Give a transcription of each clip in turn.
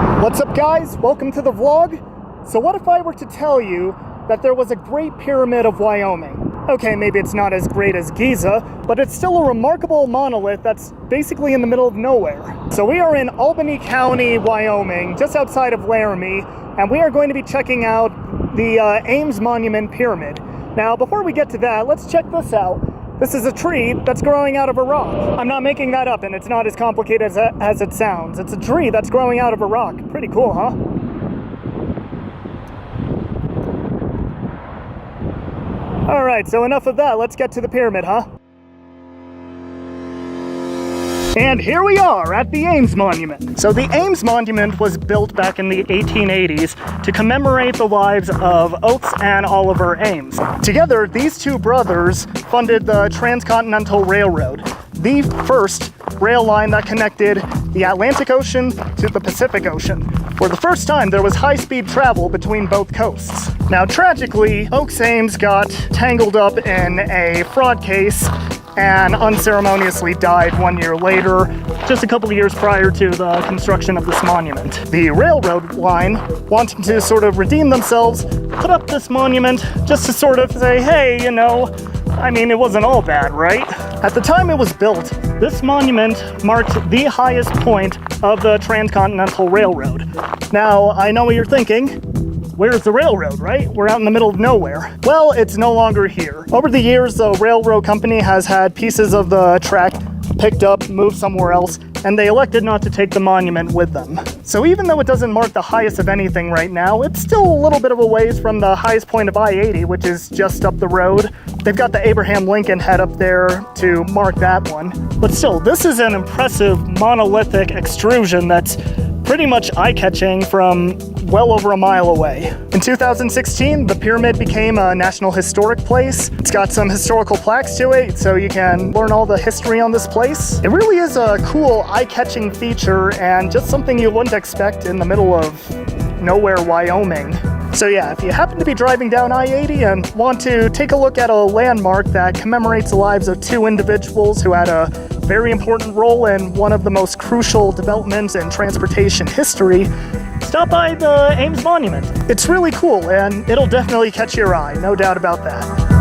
What's up, guys? Welcome to the vlog. So what if I were to tell you that there was a Great Pyramid of Wyoming? Okay, maybe it's not as great as Giza, but it's still a remarkable monolith that's basically in the middle of nowhere. So we are in Albany County, Wyoming, just outside of Laramie, and we are going to be checking out the Ames Monument Pyramid. Now, before we get to that, let's check this out. This is a tree that's growing out of a rock. I'm not making that up, and it's not as complicated as it sounds. It's a tree that's growing out of a rock. Pretty cool, huh? Alright, so enough of that. Let's get to the pyramid, huh? And here we are at the Ames Monument. So the Ames Monument was built back in the 1880s to commemorate the lives of Oakes and Oliver Ames. Together, these two brothers funded the Transcontinental Railroad, the first rail line that connected the Atlantic Ocean to the Pacific Ocean. For the first time, there was high-speed travel between both coasts. Now, tragically, Oakes Ames got tangled up in a fraud case and unceremoniously died 1 year later, just a couple of years prior to the construction of this monument. The railroad line, wanting to sort of redeem themselves, put up this monument just to sort of say, hey, you know, I mean, it wasn't all bad, right? At the time it was built, this monument marked the highest point of the Transcontinental Railroad. Now, I know what you're thinking. Where's the railroad, right? We're out in the middle of nowhere. Well, it's no longer here. Over the years, the railroad company has had pieces of the track picked up, moved somewhere else, and they elected not to take the monument with them. So even though it doesn't mark the highest of anything right now, it's still a little bit of a ways from the highest point of I-80, which is just up the road. They've got the Abraham Lincoln head up there to mark that one. But still, this is an impressive monolithic extrusion that's pretty much eye-catching from well over a mile away. In 2016, the pyramid became a National Historic Place. It's got some historical plaques to it, so you can learn all the history on this place. It really is a cool, eye-catching feature, and just something you wouldn't expect in the middle of nowhere, Wyoming. So yeah, if you happen to be driving down I-80 and want to take a look at a landmark that commemorates the lives of two individuals who had a very important role in one of the most crucial developments in transportation history, stop by the Ames Monument. It's really cool, and it'll definitely catch your eye, no doubt about that.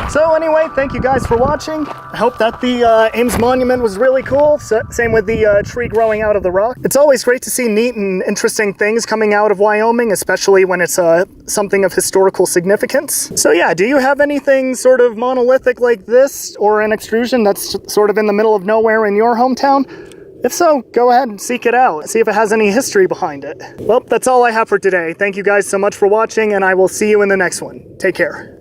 So anyway, thank you guys for watching. I hope that the Ames Monument was really cool. Same with the tree growing out of the rock. It's always great to see neat and interesting things coming out of Wyoming, especially when it's something of historical significance. So yeah, do you have anything sort of monolithic like this, or an extrusion that's sort of in the middle of nowhere in your hometown? If so, go ahead and seek it out. See if it has any history behind it. Well, that's all I have for today. Thank you guys so much for watching, and I will see you in the next one. Take care.